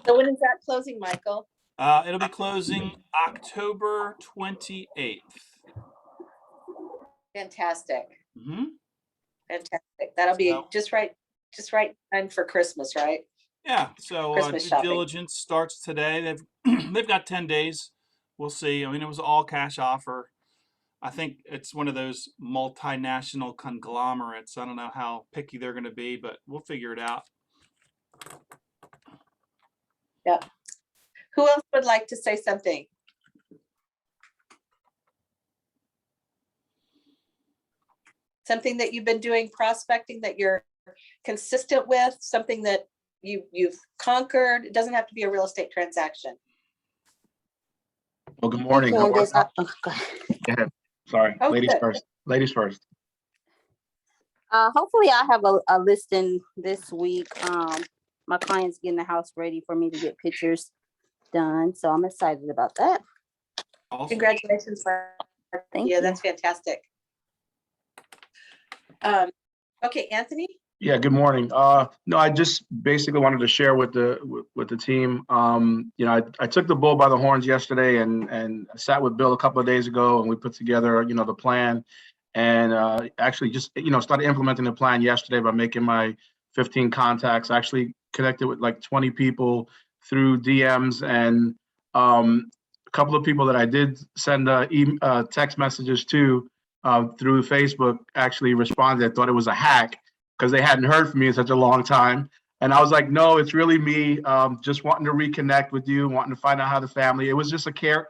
So when is that closing, Michael? It'll be closing October 28th. Fantastic. Mm-hmm. Fantastic. That'll be just right time for Christmas, right? Yeah. So Christmas due shopping. diligence starts today. They've got 10 days. We'll see. I mean, it was an all cash offer. I think it's one of those multinational conglomerates. I don't know how picky they're going to be, but we'll figure it out. Yeah. Who else would like to say something? Something that you've been doing prospecting that you're consistent with, something that you've conquered. It doesn't have to be a real estate transaction. Well, good morning. How are you? Go ahead. Sorry. Oh, Ladies good. first. Ladies first. Hopefully I have a listing this week. My client's getting the house ready for me to get pictures done. So I'm excited about that. Awesome. Congratulations. Thank you. That's fantastic. Okay, Anthony? Yeah, good morning. No, I just basically wanted to share with the team. I took the bull by the horns yesterday and I sat with Bill a couple of days ago and we put together, the plan and actually just, started implementing the plan yesterday by making my 15 contacts. I actually connected with like 20 people through DMs and a couple of people that I did send text messages to through Facebook actually responded. I thought it was a hack because they hadn't heard from me in such a long time. And I was like, no, it's really me just wanting to reconnect with you, wanting to find out how the family, it was just a care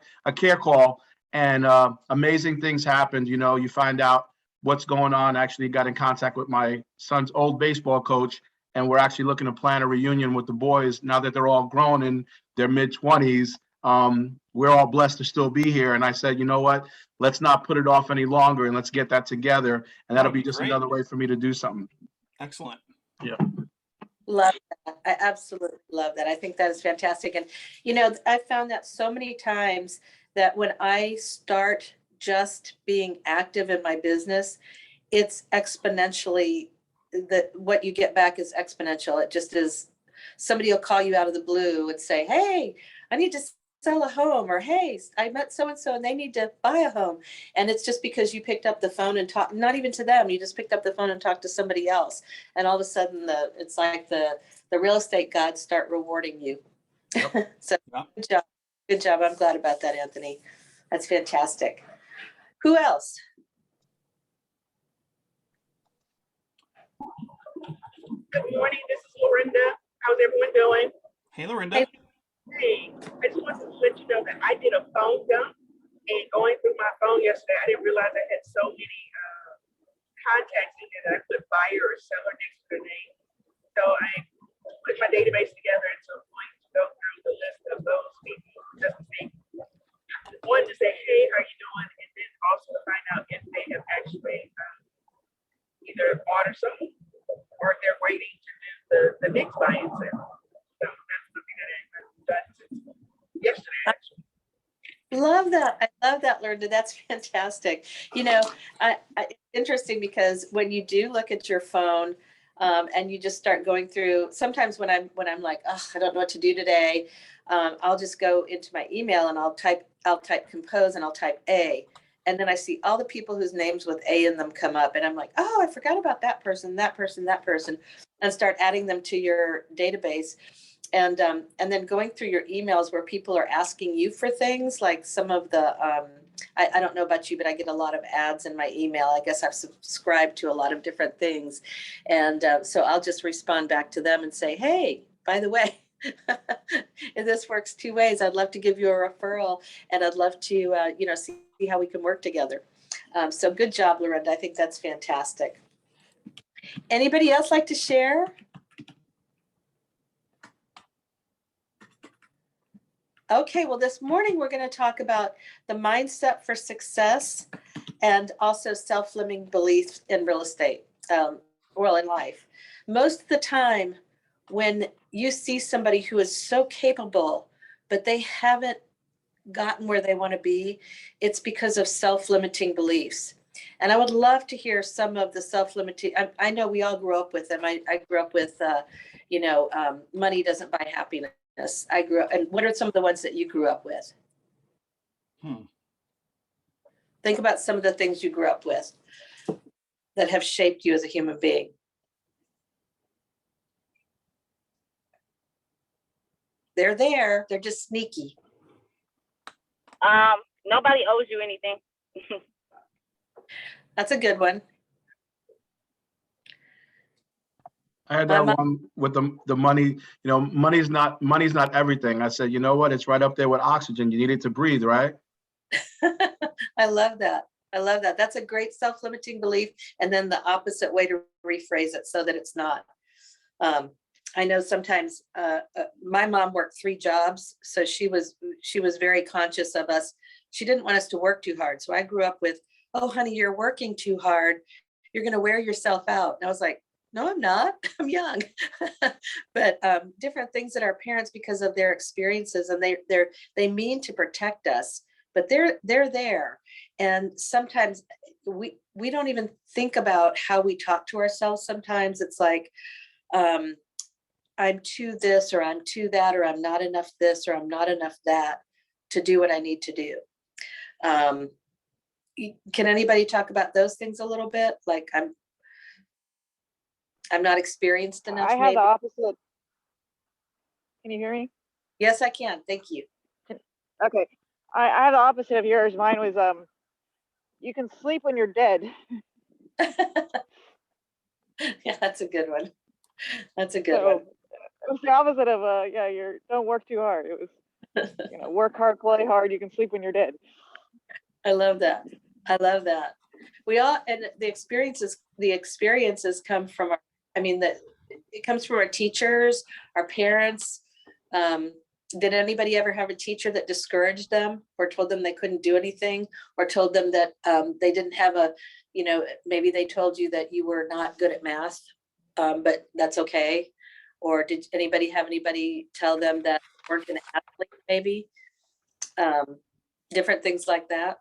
call and amazing things happened. You find out what's going on. I actually got in contact with my son's old baseball coach and we're actually looking to plan a reunion with the boys now that they're all grown in their mid-20s. We're all blessed to still be here. And I said, you know what, let's not put it off any longer and let's get that together. And that'll be just another way for me to do something. Excellent. Yeah. Love that. I absolutely love that. I think that is fantastic. And, I found that so many times that when I start just being active in my business, it's exponentially what you get back is exponential. It just is. Somebody will call you out of the blue and say, hey, I need to sell a home, or hey, I met so-and-so and they need to buy a home. And it's just because you picked up the phone and talked, not even to them, you just picked up the phone and talked to somebody else. And all of a sudden it's like the real estate gods start rewarding you. Yep. So yep. Good job. I'm glad about that, Anthony. That's fantastic. Who else? Good morning, this is Lorinda. How's everyone doing? Hey, Lorinda. Hey, I just wanted to let you know that I did a phone dump, and going through my phone yesterday, I didn't realize I had so many contacts in there that I put buyer or seller next to their name. So I put my database together and so I'm going to go through the list of those people just to see. One, to say, hey, how are you doing? And then also to find out if they have actually either bought or sold, or if they're waiting to do the next buy and sell. So that's something that I've done since yesterday, actually. Love that. I love that, Linda. That's fantastic. It's interesting because when you do look at your phone and you just start going through, sometimes when I'm like, oh, I don't know what to do today, I'll just go into my email and I'll type compose and I'll type A. And then I see all the people whose names with A in them come up and I'm like, oh, I forgot about that person, and start adding them to your database. And then going through your emails where people are asking you for things, like some of the, I don't know about you, but I get a lot of ads in my email. I guess I've subscribed to a lot of different things. And so I'll just respond back to them and say, hey, by the way, this works two ways. I'd love to give you a referral and I'd love to, see how we can work together. So good job, Lorinda. I think that's fantastic. Anybody else like to share? Okay, well, this morning we're going to talk about the mindset for success and also self-limiting beliefs in real estate, in life. Most of the time when you see somebody who is so capable, but they haven't gotten where they want to be, it's because of self-limiting beliefs. And I would love to hear some of the self-limiting, I know we all grew up with them. I grew up with, money doesn't buy happiness. Yes, I grew up. And what are some of the ones that you grew up with? Think about some of the things you grew up with that have shaped you as a human being. They're there. They're just sneaky. Nobody owes you anything. That's a good one. I had My that mom- one with the money, you know, money's not everything. I said, you know what? It's right up there with oxygen. You need it to breathe, right? I love that. I love that. That's a great self-limiting belief. And then the opposite way to rephrase it so that it's not. I know sometimes my mom worked 3 jobs, so she was very conscious of us. She didn't want us to work too hard. So I grew up with, oh, honey, you're working too hard. You're going to wear yourself out. And I was like, no, I'm not. I'm young. But different things that our parents, because of their experiences, and they mean to protect us, but they're there. And sometimes we don't even think about how we talk to ourselves. Sometimes it's like, I'm too this, or I'm too that, or I'm not enough this, or I'm not enough that to do what I need to do. Can anybody talk about those things a little bit? Like I'm not experienced enough. I have maybe. the opposite. Can you hear me? Yes, I can. Thank you. Okay. I have the opposite of yours. Mine was you can sleep when you're dead. Yeah, that's a good one. That's a good So one. it was the opposite of you don't work too hard. It was, work hard, play hard. You can sleep when you're dead. I love that. I love that. We all, and the experiences come from our, it comes from our teachers, our parents. Did anybody ever have a teacher that discouraged them or told them they couldn't do anything, or told them that they didn't have maybe they told you that you were not good at math, but that's okay? Or did anybody have anybody tell them that they weren't an athlete, maybe? Different things like that.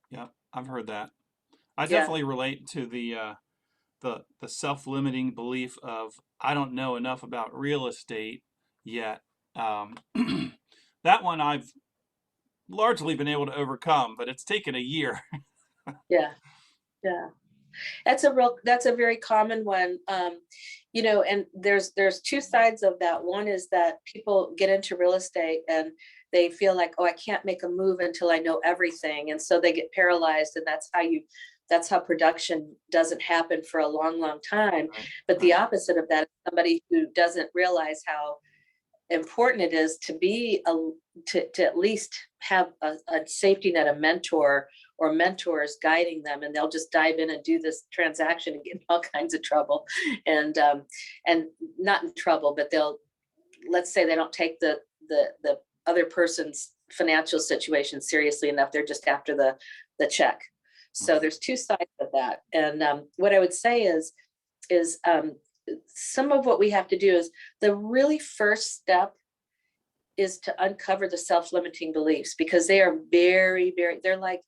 Yeah, I've heard that. I Yeah. definitely relate to the self-limiting belief of I don't know enough about real estate yet. That one I've largely been able to overcome, but it's taken a year. Yeah. That's a very common one. And there's 2 sides of that. One is that people get into real estate and they feel like, oh, I can't make a move until I know everything. And so they get paralyzed, and that's how production doesn't happen for a long, long time. Right. But the opposite of that is somebody who doesn't realize how important it is to be to at least have a safety net, a mentor or mentors guiding them, and they'll just dive in and do this transaction and get in all kinds of trouble, and not in trouble, but let's say they don't take the other person's financial situation seriously enough. They're just after the check. So there's 2 sides of that. And what I would say is some of what we have to do is the really first step is to uncover the self-limiting beliefs, because they are very, very, they're like,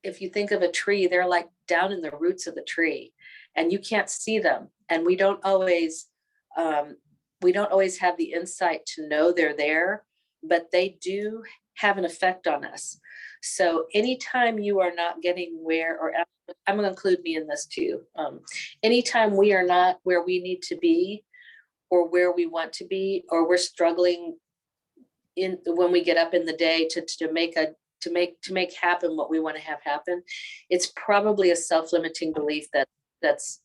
if you think of a tree, they're like down in the roots of the tree and you can't see them. And we don't always have the insight to know they're there, but they do have an effect on us. So anytime you are not getting or I'm going to include me in this too. Anytime we are not where we need to be or where we want to be, or we're struggling when we get up in the day to make happen what we want to have happen, it's probably a self-limiting belief that's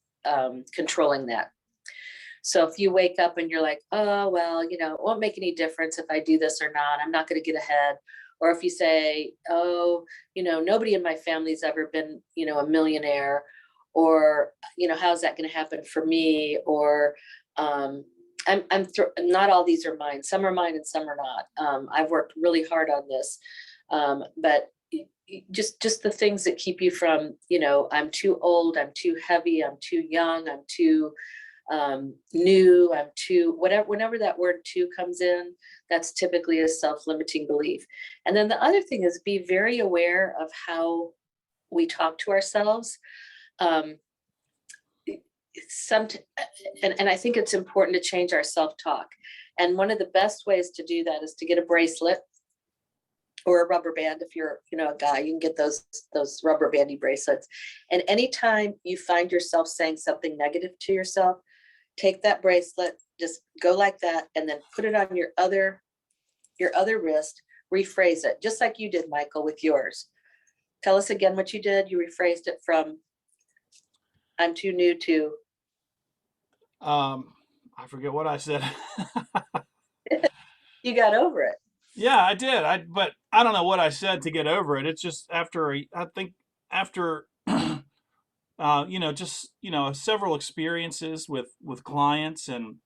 controlling that. So if you wake up and you're like, oh, well, it won't make any difference if I do this or not, I'm not going to get ahead. Or if you say, oh, nobody in my family's ever been, a millionaire, or, how's that going to happen for me? Or not all these are mine. Some are mine and some are not. I've worked really hard on this. But just the things that keep you from, I'm too old, I'm too heavy, I'm too young, I'm too new, I'm too whenever that word too comes in, that's typically a self-limiting belief. And then the other thing is be very aware of how we talk to ourselves. and I think it's important to change our self-talk. And one of the best ways to do that is to get a bracelet or a rubber band. If you're, a guy, you can get those rubber bandy bracelets. And anytime you find yourself saying something negative to yourself, take that bracelet, just go like that, and then put it on your other wrist, rephrase it, just like you did, Michael, with yours. Tell us again what you did. You rephrased it from, I'm too new to. I forget what I said. You got over it. Yeah, I did. But I don't know what I said to get over it. It's just after several experiences with clients and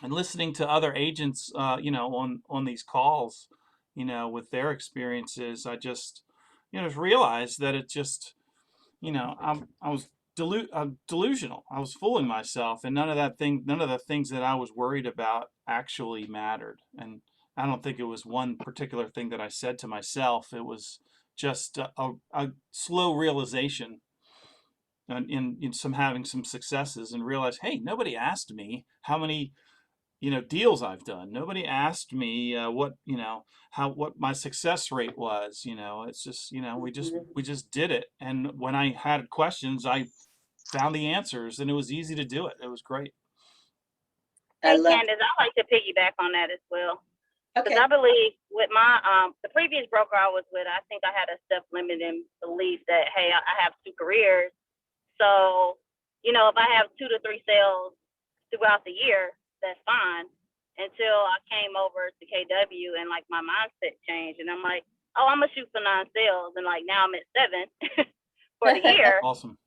listening to other agents, on these calls, with their experiences, I just, realized that it just, I was delusional. I was fooling myself, and none of the things that I was worried about actually mattered. And I don't think it was one particular thing that I said to myself. It was just a slow realization and in having some successes, and realize, hey, nobody asked me how many deals I've done. Nobody asked me what my success rate was. It's just we just did it. And when I had questions, I found the answers, and it was easy to do it. It was great. Hey, Candace, I'd like to piggyback on that as well. Because Okay. I believe with my the previous broker I was with, I think I had a self-limiting belief that, hey, I have 2 careers. So, if I have 2 to 3 sales throughout the year, that's fine. Until I came over to KW and like my mindset changed, and I'm like, oh, I'm gonna shoot for 9 sales, and like now I'm at 7 for the year. Awesome.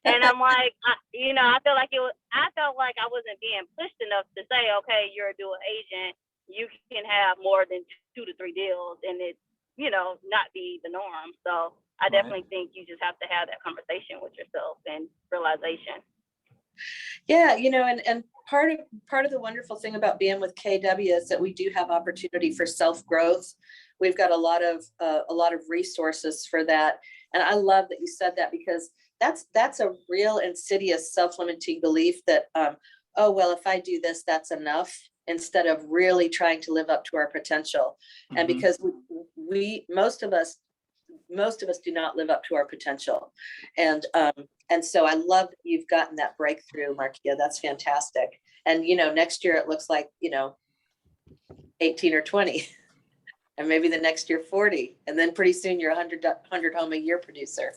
And I'm like, I felt like I wasn't being pushed enough to say, okay, you're a dual agent. You can have more than 2 to 3 deals, and it's, not be the norm. So I definitely think you just have to have that conversation with yourself and realization. Yeah, and part of the wonderful thing about being with KW is that we do have opportunity for self-growth. We've got a lot of resources for that. And I love that you said that, because that's a real insidious self-limiting belief that, oh, well, if I do this, that's enough, instead of really trying to live up to our potential. Mm-hmm. And because most of us do not live up to our potential. And so I love that you've gotten that breakthrough, Markia. That's fantastic. And, next year it looks like, 18 or 20, and maybe the next year 40. And then pretty soon you're 100 home a year producer.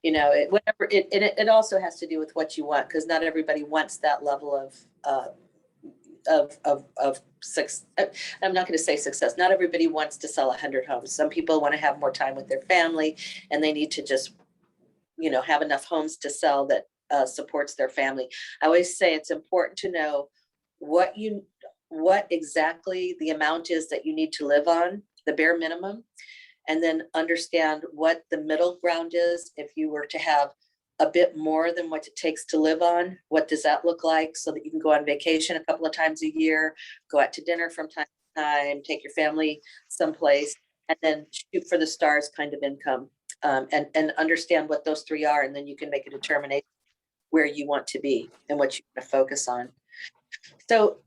It also has to do with what you want, because not everybody wants that level of success. I'm not going to say success. Not everybody wants to sell 100 homes. Some people want to have more time with their family, and they need to just, have enough homes to sell that supports their family. I always say it's important to know what exactly the amount is that you need to live on, the bare minimum, and then understand what the middle ground is. If you were to have a bit more than what it takes to live on, what does that look like, so that you can go on vacation a couple of times a year, go out to dinner from time to time, take your family someplace, and then shoot for the stars kind of income, and understand what those 3 are. And then you can make a determination where you want to be and what you want to focus on. So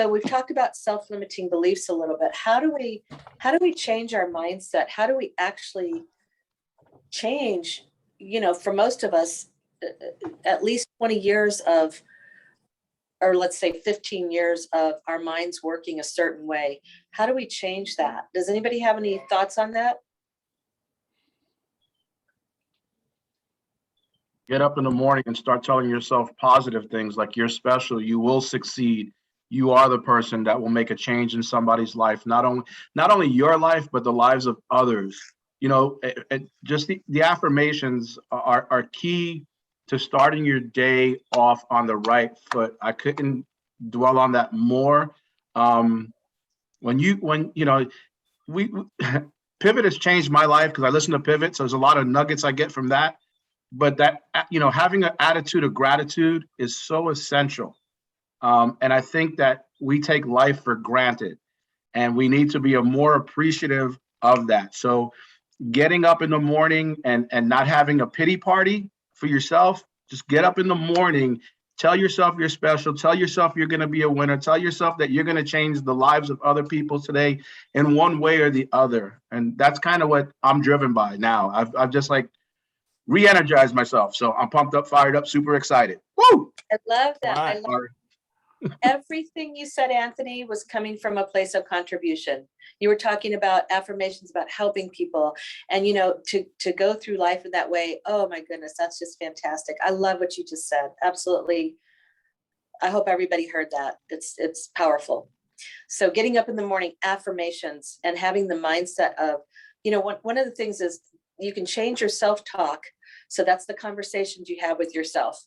we've talked about self-limiting beliefs a little bit. How do we change our mindset? How do we actually change, for most of us, at least 20 years of, or let's say 15 years of our minds working a certain way? How do we change that? Does anybody have any thoughts on that? Get up in the morning and start telling yourself positive things like you're special, you will succeed, you are the person that will make a change in somebody's life, not only your life, but the lives of others. Just the affirmations are key to starting your day off on the right foot. I couldn't dwell on that more. We Pivot has changed my life, because I listen to Pivot, so there's a lot of nuggets I get from that. But that, having an attitude of gratitude is so essential. And I think that we take life for granted, and we need to be more appreciative of that. So getting up in the morning and not having a pity party for yourself, Just get up in the morning, tell yourself you're special, tell yourself you're going to be a winner, tell yourself that you're going to change the lives of other people today in one way or the other. And that's kind of what I'm driven by now. I've just like re-energized myself. So I'm pumped up, fired up, super excited. Woo! I love that. Right. I love everything you said, Anthony, was coming from a place of contribution. You were talking about affirmations, about helping people, and to go through life in that way. Oh my goodness, that's just fantastic. I love what you just said. Absolutely. I hope everybody heard that. It's powerful. So getting up in the morning, affirmations, and having the mindset of, one of the things is you can change your self-talk. So that's the conversations you have with yourself.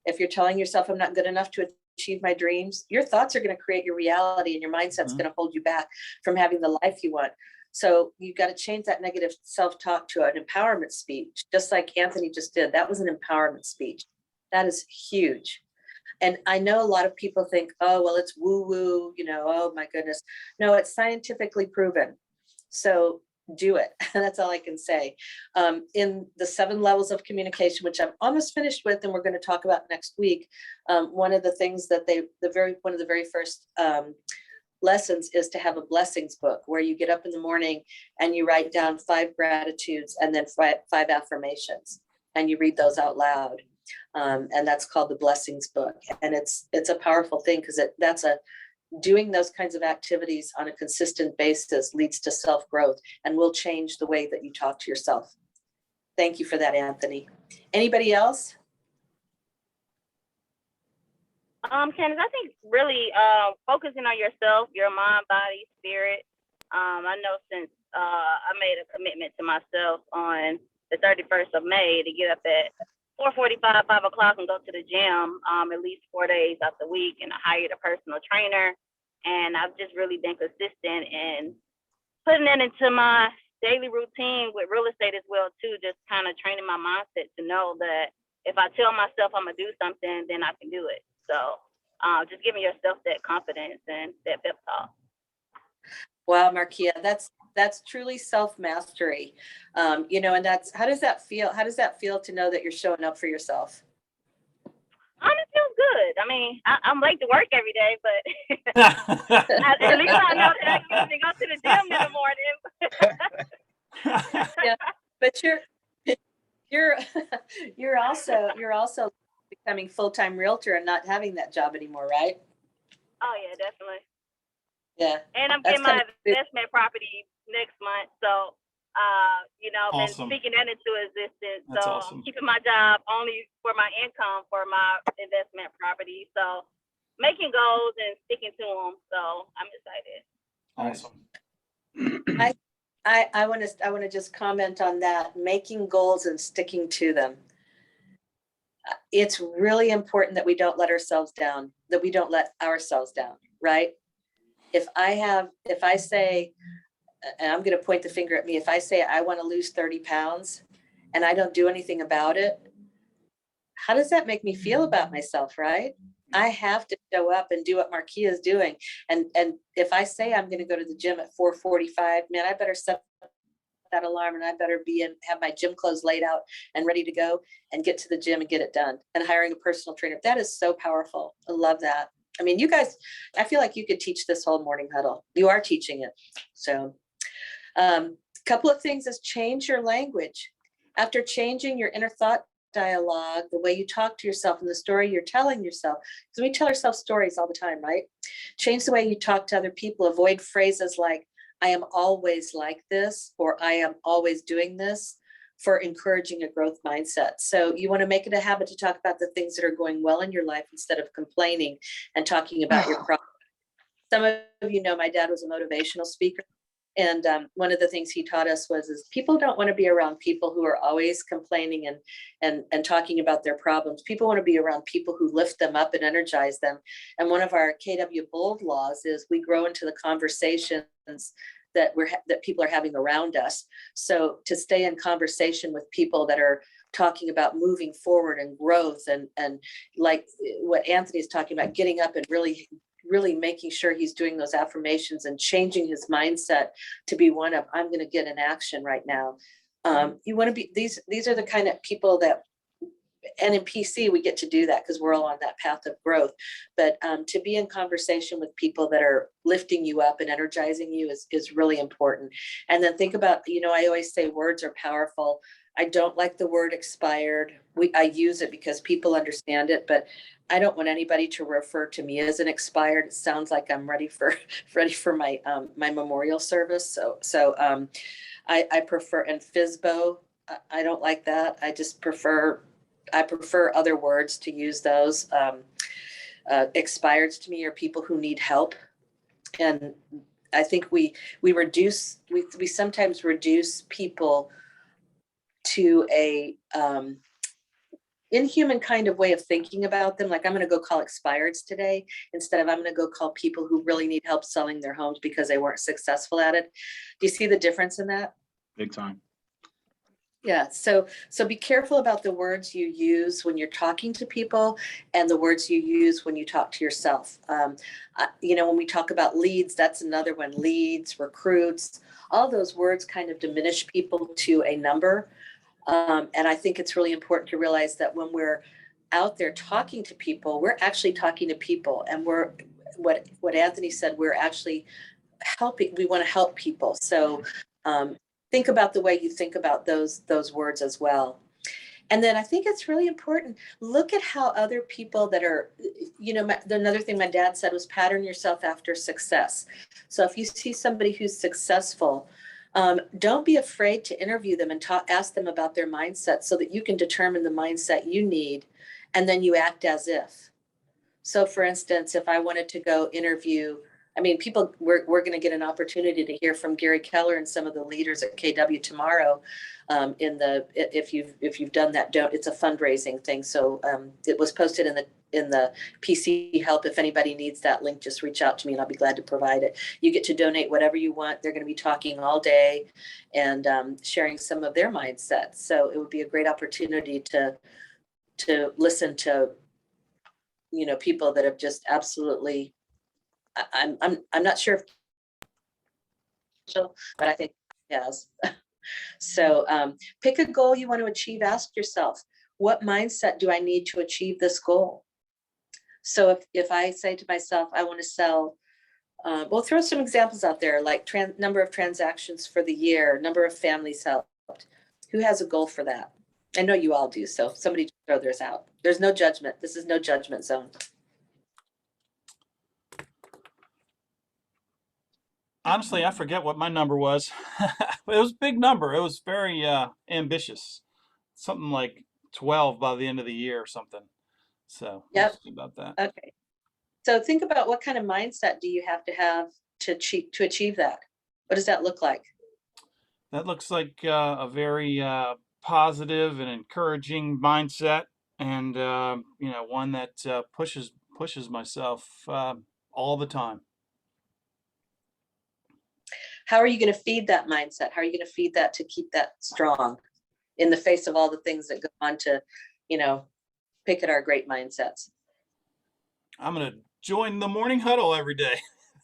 If you're telling yourself, I'm not good enough to achieve my dreams, your thoughts are going to create your reality, and your mindset's going to hold you back from having the life you want. So you've got to change that negative self-talk to an empowerment speech, just like Anthony just did. That was an empowerment speech. That is huge. And I know a lot of people think, oh, well, it's woo-woo, oh my goodness. No, it's scientifically proven. So do it. That's all I can say. In the 7 levels of communication, which I'm almost finished with, and we're going to talk about next week, one of the things that one of the very first lessons is to have a blessings book where you get up in the morning and you write down 5 gratitudes and then 5 affirmations, and you read those out loud. And that's called the blessings book. And it's a powerful thing, because doing those kinds of activities on a consistent basis leads to self-growth and will change the way that you talk to yourself. Thank you for that, Anthony. Anybody else? Candace, I think really focusing on yourself, your mind, body, spirit. I know since I made a commitment to myself on the 31st of May to get up at 4:45, 5 o'clock and go to the gym at least 4 days out the week, and I hired a personal trainer. And I've just really been consistent in putting that into my daily routine with real estate as well too, just kind of training my mindset to know that if I tell myself I'm gonna do something, then I can do it. So just giving yourself that confidence and that pep talk. Wow, Markia, that's truly self-mastery. And how does that feel? How does that feel to know that you're showing up for yourself? It feels good. I mean, I'm late to work every day, but at least I know that I can go to the gym in the morning. Yeah, but you're also becoming full-time realtor and not having that job anymore, right? Oh yeah, definitely. Yeah. And I'm getting my investment property next month, so Awesome. been speaking that into existence. That's so awesome. I'm keeping my job only for my income for my investment property. So making goals and sticking to them. So I'm excited. Awesome. I want to just comment on that, making goals and sticking to them. It's really important that we don't let ourselves down, right? If I say, and I'm going to point the finger at me, if I say I want to lose 30 pounds and I don't do anything about it, how does that make me feel about myself, right? I have to show up and do what Markia is doing. And if I say I'm going to go to the gym at 4:45, man, I better set that alarm, and I better have my gym clothes laid out and ready to go and get to the gym and get it done. And hiring a personal trainer, that is so powerful. I love that. I mean, you guys, I feel like you could teach this whole morning huddle. You are teaching it. So a couple of things is change your language. After changing your inner thought dialogue, the way you talk to yourself and the story you're telling yourself, because we tell ourselves stories all the time, right? Change the way you talk to other people. Avoid phrases like, I am always like this, or I am always doing this, for encouraging a growth mindset. So you want to make it a habit to talk about the things that are going well in your life instead of complaining and talking about your problems. Some of you know my dad was a motivational speaker. And one of the things he taught us is people don't want to be around people who are always complaining and talking about their problems. People want to be around people who lift them up and energize them. And one of our KW Bold laws is we grow into the conversations that people are having around us. So to stay in conversation with people that are talking about moving forward and growth and like what Anthony's talking about, getting up and really making sure he's doing those affirmations and changing his mindset to be one of, I'm going to get in action right now. You want to be, these are the kind of people that and in PC, we get to do that because we're all on that path of growth. But to be in conversation with people that are lifting you up and energizing you is really important. And then think about, I always say words are powerful. I don't like the word expired. I use it because people understand it, but I don't want anybody to refer to me as an expired. It sounds like I'm ready for my my memorial service. So I prefer, and FISBO, I don't like that. I prefer other words to use those. Expireds to me are people who need help. And I think we sometimes reduce people to a inhuman kind of way of thinking about them. Like, I'm going to go call expireds today instead of I'm going to go call people who really need help selling their homes because they weren't successful at it. Do you see the difference in that? Big time. Yeah. So be careful about the words you use when you're talking to people and the words you use when you talk to yourself. When we talk about leads, that's another one. Leads, recruits, all those words kind of diminish people to a number. And I think it's really important to realize that when we're out there talking to people, we're actually talking to people, and we're what Anthony said, we're actually helping. We want to help people. So think about the way you think about those words as well. And then I think it's really important. Look at how other people that are, another thing my dad said was pattern yourself after success. So if you see somebody who's successful, don't be afraid to interview them and ask them about their mindset so that you can determine the mindset you need, and then you act as if. So for instance, if I wanted to go interview, we're going to get an opportunity to hear from Gary Keller and some of the leaders at KW tomorrow. If you've done that, it's a fundraising thing. So it was posted in the PC help. If anybody needs that link, just reach out to me and I'll be glad to provide it. You get to donate whatever you want. They're going to be talking all day and sharing some of their mindsets. So it would be a great opportunity to listen to, people that have just absolutely, I'm not sure if, but I think yes. So pick a goal you want to achieve. Ask yourself, what mindset do I need to achieve this goal? So if I say to myself, I want to sell, we'll throw some examples out there, like number of transactions for the year, number of families helped. Who has a goal for that? I know you all do. So somebody throw theirs out. There's no judgment. This is no judgment zone. Honestly, I forget what my number was. It was a big number. It was very ambitious. Something like 12 by the end of the year or something. So Yep. we'll see about that. Okay. So think about what kind of mindset do you have to achieve that? What does that look like? That looks like a very positive and encouraging mindset, and one that pushes myself all the time. How are you going to feed that mindset? How are you going to feed that to keep that strong in the face of all the things that go on to, pick at our great mindsets? I'm going to join the morning huddle every day.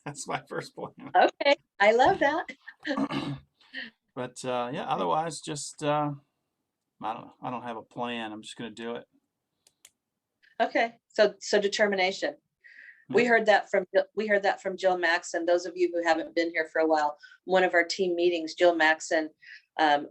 That's my first point. Okay, I love that. But yeah, otherwise, just I don't know. I don't have a plan. I'm just going to do it. Okay, so determination. We heard that from Jill Maxon. Those of you who haven't been here for a while, one of our team meetings, Jill Maxon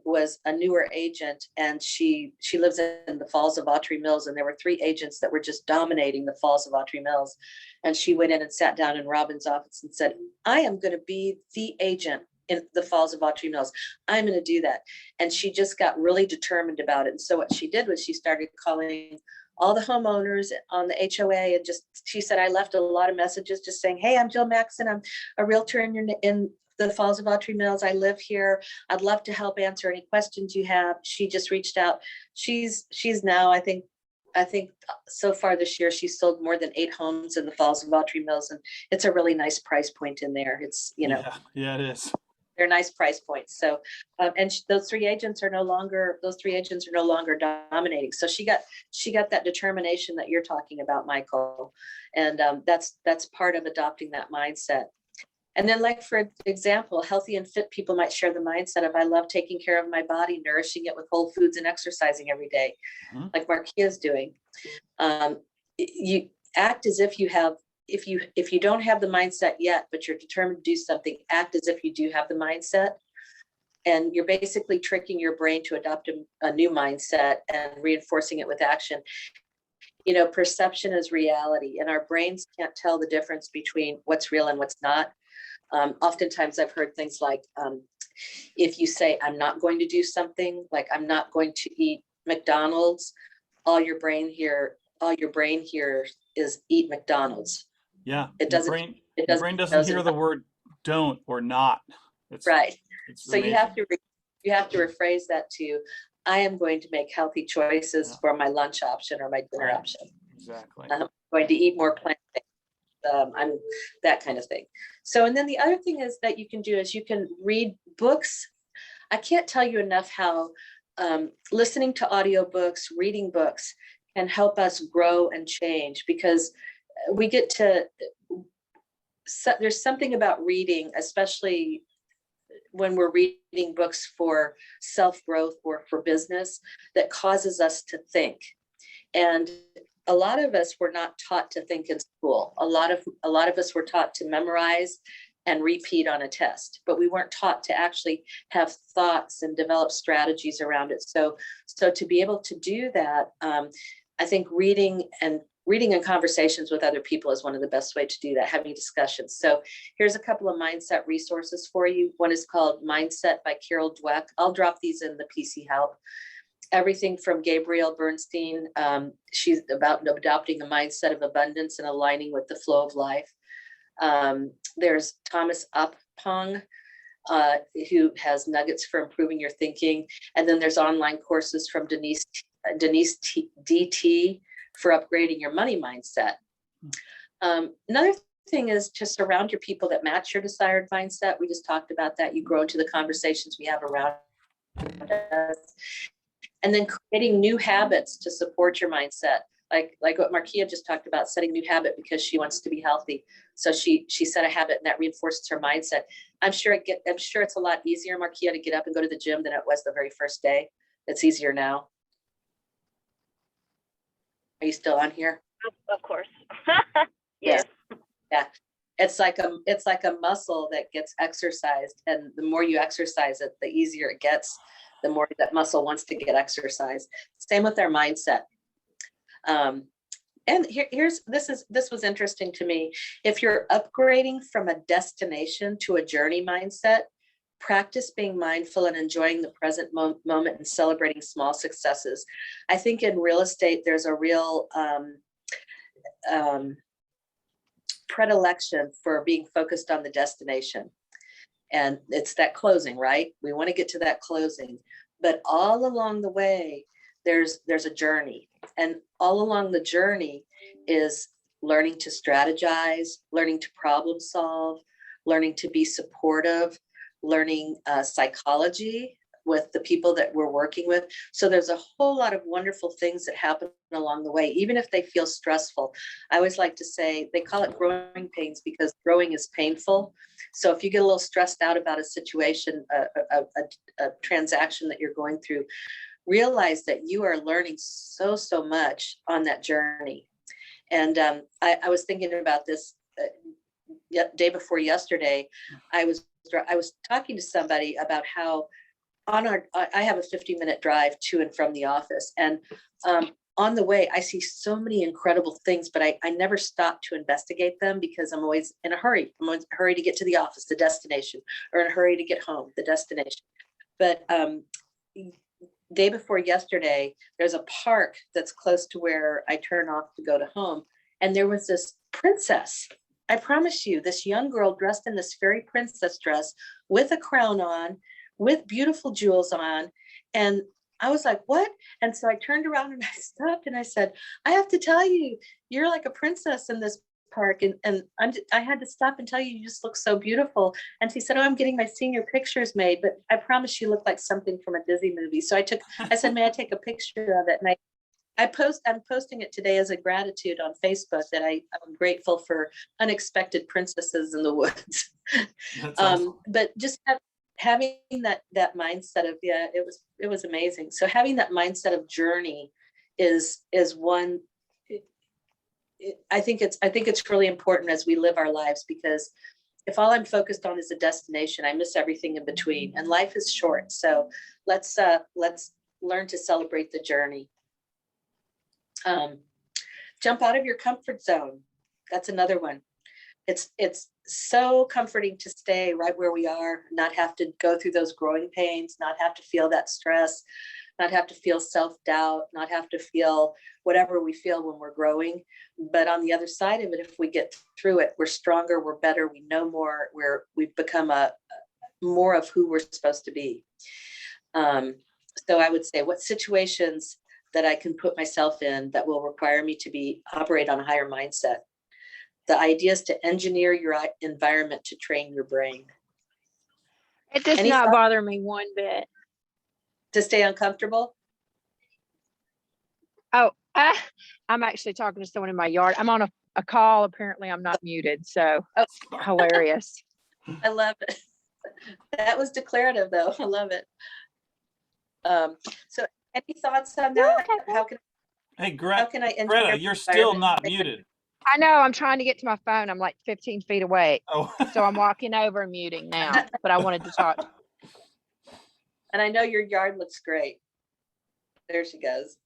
was a newer agent, and she lives in the Falls of Autry Mills, and there were 3 agents that were just dominating the Falls of Autry Mills. And she went in and sat down in Robin's office and said, I am going to be the agent in the Falls of Autry Mills. I'm going to do that. And she just got really determined about it. And so what she did was she started calling all the homeowners on the HOA, and she said, I left a lot of messages just saying, hey, I'm Jill Maxon. I'm a realtor in the Falls of Autry Mills. I live here. I'd love to help answer any questions you have. She just reached out. She's now, I think so far this year, she's sold more than 8 homes in the Falls of Autry Mills. And it's a really nice price point in there. It's, Yeah, it is. They're nice price points. So, and those 3 agents are no longer dominating. So she got that determination that you're talking about, Michael. And that's part of adopting that mindset. And then, like, for example, healthy and fit people might share the mindset of, I love taking care of my body, nourishing it with whole foods and exercising every day, like Marquia is doing. You act as if you have, if you don't have the mindset yet, but you're determined to do something, act as if you do have the mindset. And you're basically tricking your brain to adopt a new mindset and reinforcing it with action. You know, perception is reality, and our brains can't tell the difference between what's real and what's not. Oftentimes I've heard things like, if you say, I'm not going to do something, like I'm not going to eat McDonald's, all your brain hears is eat McDonald's. Yeah. It doesn't, Your brain doesn't hear the word don't or not. Right. It's So you have to rephrase that to, I am going to make healthy choices for my lunch option or my dinner option. Exactly. I'm going to eat more plant-based. I'm that kind of thing. So, and then the other thing is that you can do is you can read books. I can't tell you enough how listening to audiobooks, reading books can help us grow and change, because we get to, there's something about reading, especially when we're reading books for self-growth or for business, that causes us to think. And a lot of us were not taught to think in school. A lot of us were taught to memorize and repeat on a test, but we weren't taught to actually have thoughts and develop strategies around it. So to be able to do that, I think reading and conversations with other people is one of the best way to do that, having discussions. So here's a couple of mindset resources for you. One is called Mindset by Carol Dweck. I'll drop these in the PC Help. Everything from Gabrielle Bernstein. She's about adopting a mindset of abundance and aligning with the flow of life. There's Thomas Uppong, who has nuggets for improving your thinking. And then there's online courses from Denise DT for upgrading your money mindset. Another thing is to surround your people that match your desired mindset. We just talked about that. You grow into the conversations we have around us. And then creating new habits to support your mindset. Like what Marquia just talked about, setting a new habit because she wants to be healthy. So she set a habit and that reinforces her mindset. I'm sure it's a lot easier, Marquia, to get up and go to the gym than it was the very first day. It's easier now. Are you still on here? Of course. Yes. Yeah. It's like a muscle that gets exercised, and the more you exercise it, the easier it gets, the more that muscle wants to get exercised. Same with our mindset. And this was interesting to me. If you're upgrading from a destination to a journey mindset, practice being mindful and enjoying the present moment and celebrating small successes. I think in real estate, there's a real predilection for being focused on the destination. And it's that closing, right? We want to get to that closing, but all along the way, there's a journey. And all along the journey is learning to strategize, learning to problem solve, learning to be supportive, learning psychology with the people that we're working with. So there's a whole lot of wonderful things that happen along the way, even if they feel stressful. I always like to say, they call it growing pains because growing is painful. So if you get a little stressed out about a situation, a transaction that you're going through, realize that you are learning so much on that journey. And I was thinking about this day before yesterday. I was talking to somebody about how I have a 50-minute drive to and from the office. And on the way, I see so many incredible things, but I never stop to investigate them because I'm always in a hurry. I'm always in a hurry to get to the office, the destination, or in a hurry to get home, the destination. But day before yesterday, there's a park that's close to where I turn off to go to home. And there was this princess. I promise you, this young girl dressed in this fairy princess dress with a crown on, with beautiful jewels on. And I was like, what? And so I turned around and I stopped and I said, I have to tell you, you're like a princess in this park. And I had to stop and tell you, you just look so beautiful. And she said, oh, I'm getting my senior pictures made, but I promise you look like something from a Disney movie. So I said, may I take a picture of it? And I'm posting it today as a gratitude on Facebook that I'm grateful for unexpected princesses in the woods. That's awesome. But just having that mindset of, it was amazing. So having that mindset of journey is one. I think it's really important as we live our lives, because if all I'm focused on is a destination, I miss everything in between, and life is short. So let's learn to celebrate the journey. Jump out of your comfort zone. That's another one. It's so comforting to stay right where we are, not have to go through those growing pains, not have to feel that stress, not have to feel self-doubt, not have to feel whatever we feel when we're growing. But on the other side of it, if we get through it, we're stronger, we're better, we know more, we've become more of who we're supposed to be. So I would say, what situations that I can put myself in that will require me to operate on a higher mindset? The idea is to engineer your environment to train your brain. It does Any not thoughts? bother me one bit. To stay uncomfortable? Oh, I'm actually talking to someone in my yard. I'm on a call. Apparently I'm not muted. So that's hilarious. I love it. That was declarative though. I love it. So any thoughts on that? Okay. How can Hey, I engineer Greta, my you're still environment? not muted. I know, I'm trying to get to my phone. I'm like 15 feet away. Oh, So I'm walking over and muting now, but I wanted to talk. And I know your yard looks great. There she goes.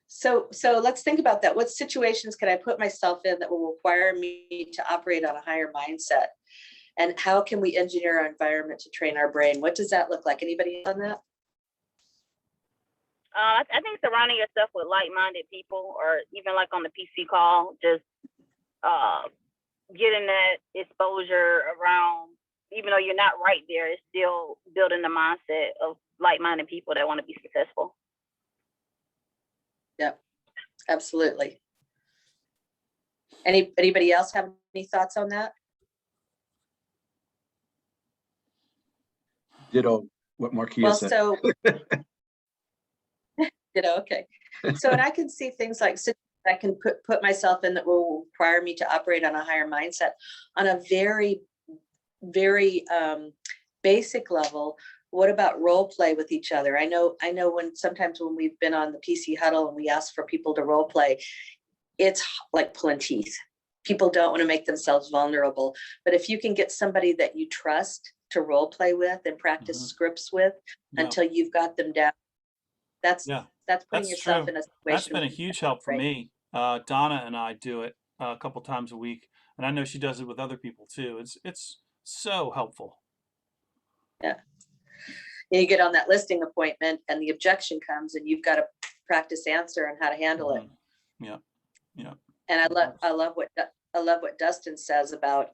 So let's think about that. What situations can I put myself in that will require me to operate on a higher mindset? And how can we engineer our environment to train our brain? What does that look like? Anybody on that? I think surrounding yourself with like-minded people, or even like on the PC call, just getting that exposure around, even though you're not right there, it's still building the mindset of like-minded people that want to be successful. Yep, absolutely. Anybody else have any thoughts on that? Ditto what Marquia Well, said. so, okay. So, and I can see things like I can put myself in that will require me to operate on a higher mindset on a very, very basic level. What about role play with each other? I know sometimes when we've been on the PC Huddle and we ask for people to role play, it's like pulling teeth. People don't want to make themselves vulnerable. But if you can get somebody that you trust to role play with and practice scripts with until you've got them down, that's putting yourself true. in a situation. That's been a huge help for me. Donna and I do it a couple times a week, and I know she does it with other people too. It's so helpful. Yeah. You get on that listing appointment and the objection comes and you've got to practice answer and how to handle it. Yeah. Yeah. And I love what Dustin says about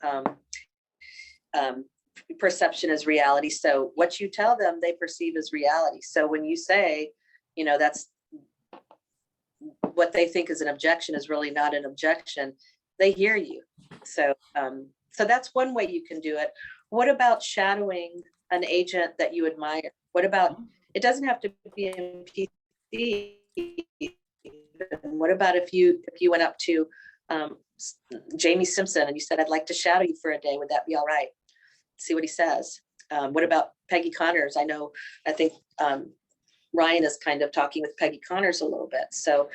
perception is reality. So what you tell them, they perceive as reality. So when you say, that's what they think is an objection is really not an objection, they hear you. So that's one way you can do it. What about shadowing an agent that you admire? What about, it doesn't have to be in PC. What about if you went up to Jamie Simpson and you said, I'd like to shadow you for a day. Would that be all right? See what he says. What about Peggy Connors? I think Ryan is kind of talking with Peggy Connors a little bit. So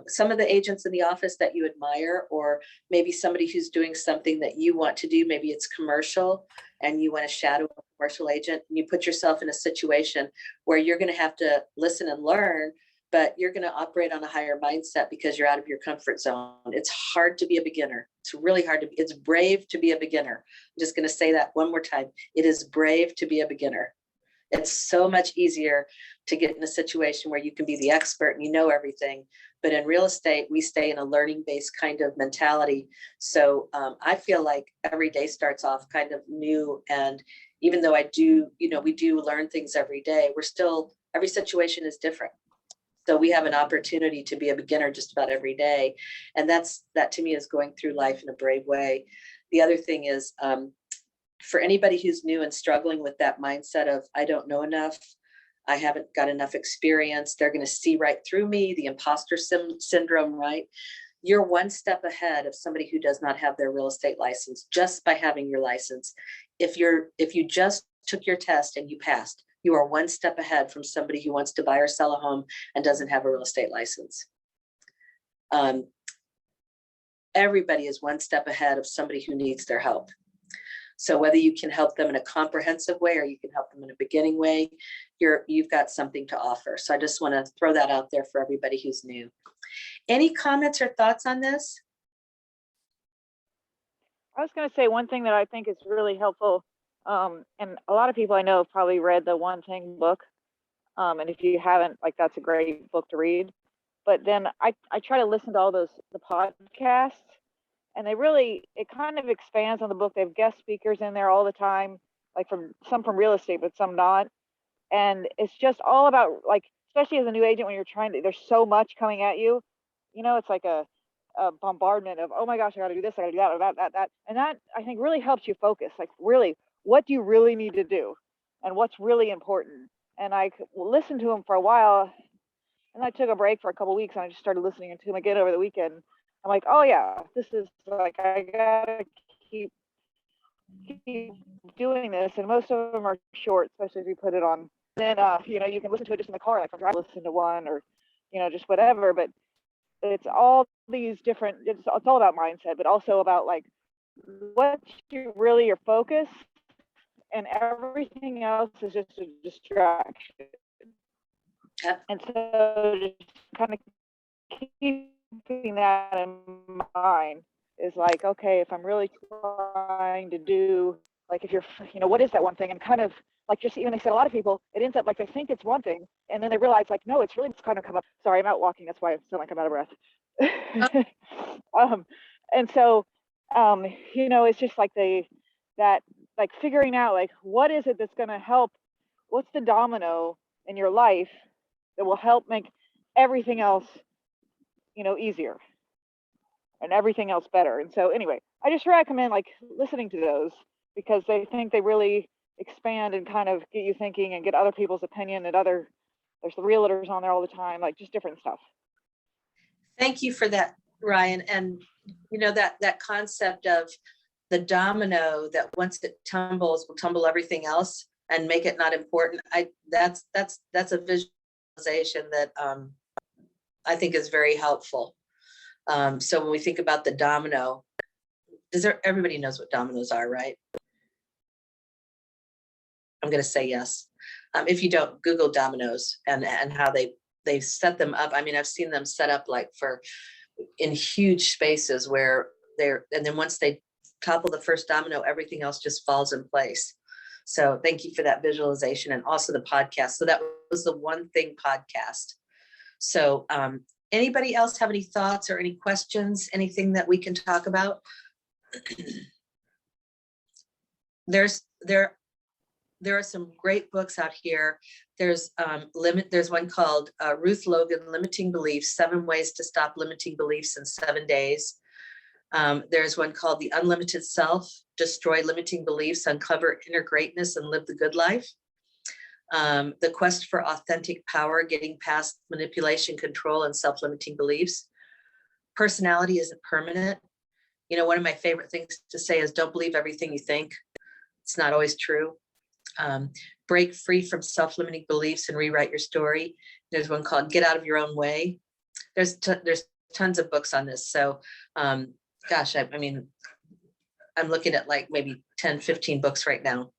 some of the agents in the office that you admire, or maybe somebody who's doing something that you want to do, maybe it's commercial and you want to shadow a commercial agent, and you put yourself in a situation where you're going to have to listen and learn, but you're going to operate on a higher mindset because you're out of your comfort zone. It's hard to be a beginner. It's really hard to be, it's brave to be a beginner. I'm just going to say that one more time. It is brave to be a beginner. It's so much easier to get in a situation where you can be the expert and you know everything. But in real estate, we stay in a learning-based kind of mentality. So I feel like every day starts off kind of new. And even though we do learn things every day, every situation is different. So we have an opportunity to be a beginner just about every day. And that to me is going through life in a brave way. The other thing is, for anybody who's new and struggling with that mindset of, I don't know enough, I haven't got enough experience. They're going to see right through me, the imposter syndrome, right? You're one step ahead of somebody who does not have their real estate license just by having your license. If you just took your test and you passed, you are one step ahead from somebody who wants to buy or sell a home and doesn't have a real estate license. Everybody is one step ahead of somebody who needs their help. So whether you can help them in a comprehensive way or you can help them in a beginning way, you've got something to offer. So I just want to throw that out there for everybody who's new. Any comments or thoughts on this? I was going to say one thing that I think is really helpful, and a lot of people I know have probably read the One Thing book, and if you haven't, like, that's a great book to read. But then I try to listen to all the podcasts, and it kind of expands on the book. They have guest speakers in there all the time, like some from real estate, but some not. And it's just all about, like, especially as a new agent, when you're there's so much coming at you, it's like a bombardment of, oh my gosh, I got to do this, I got to do that, or that. And that, I think, really helps you focus. Like, really, what do you really need to do? And what's really important? And I listened to him for a while, and I took a break for a couple of weeks, and I just started listening to him again over the weekend. I'm like, oh yeah, this is like, I gotta keep doing this. And most of them are short, especially if you put it on. Then you can listen to it just in the car, like if I listen to one, or just whatever. But it's all these different. It's all about mindset, but also about, like, what's really your focus, and everything else is just a distraction. Yep. And so just kind of keeping that in mind is like, okay, if I'm really trying to do, like, if you're, what is that one thing? And kind of, like, just even they said, a lot of people, it ends up like they think it's one thing, and then they realize, like, no, it's really just kind of come up. Sorry, I'm out walking. That's why I sound like I'm out of breath. And so, it's just like like figuring out, like, what is it that's going to help? What's the domino in your life that will help make everything else, easier and everything else better? And so anyway, I just recommend, like, listening to those, because they really expand and kind of get you thinking and get other people's opinion, and there's the realtors on there all the time, like, just different stuff. Thank you for that, Ryan. And that concept of the domino, that once it tumbles, will tumble everything else and make it not important. That's a visualization that I think is very helpful. So when we think about the domino, everybody knows what dominoes are, right? I'm going to say yes. If you don't, Google dominoes and how they set them up. I mean, I've seen them set up like in huge spaces where and then once they topple the first domino, everything else just falls in place. So thank you for that visualization, and also the podcast. So that was the One Thing podcast. So anybody else have any thoughts or any questions, anything that we can talk about? There are some great books out here. There's one called Ruth Logan, Limiting Beliefs, 7 Ways to Stop Limiting Beliefs in 7 Days. There's one called The Unlimited Self, Destroy Limiting Beliefs, Uncover Inner Greatness, and Live the Good Life. The Quest for Authentic Power, Getting Past Manipulation, Control, and Self-Limiting Beliefs. Personality Isn't Permanent. One of my favorite things to say is, don't believe everything you think. It's not always true. Break free from self-limiting beliefs and rewrite your story. There's one called Get Out of Your Own Way. There's tons of books on this. So, gosh, I mean, I'm looking at like maybe 10, 15 books right now.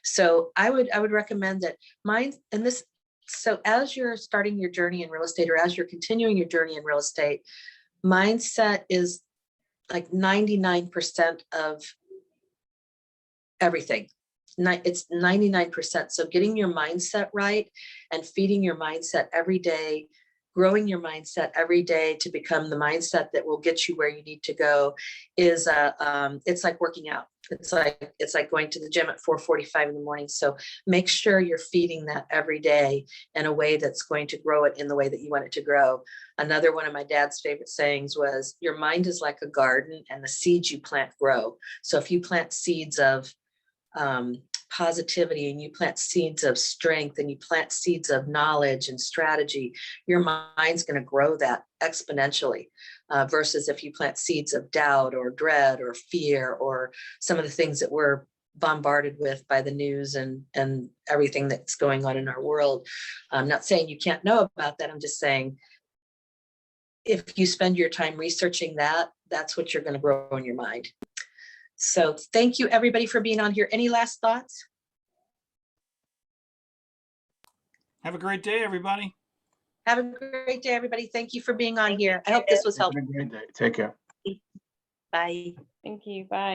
So I would recommend that mine and this. So as you're starting your journey in real estate, or as you're continuing your journey in real estate, mindset is like 99% of everything. It's 99%. So getting your mindset right and feeding your mindset every day, growing your mindset every day to become the mindset that will get you where you need to go is it's like working out. It's like going to the gym at 4:45 in the morning. So make sure you're feeding that every day in a way that's going to grow it in the way that you want it to grow. Another one of my dad's favorite sayings was, your mind is like a garden, and the seeds you plant grow. So if you plant seeds of positivity and you plant seeds of strength and you plant seeds of knowledge and strategy, your mind's going to grow that exponentially, versus if you plant seeds of doubt or dread or fear or some of the things that we're bombarded with by the news and everything that's going on in our world. I'm not saying you can't know about that. I'm just saying if you spend your time researching that, that's what you're going to grow in your mind. So thank you everybody for being on here. Any last thoughts? Have a great day, everybody. Have a great day, everybody. Thank you for being on here. I hope this was Have a helpful. great day. Take care. Bye. Thank you. Bye.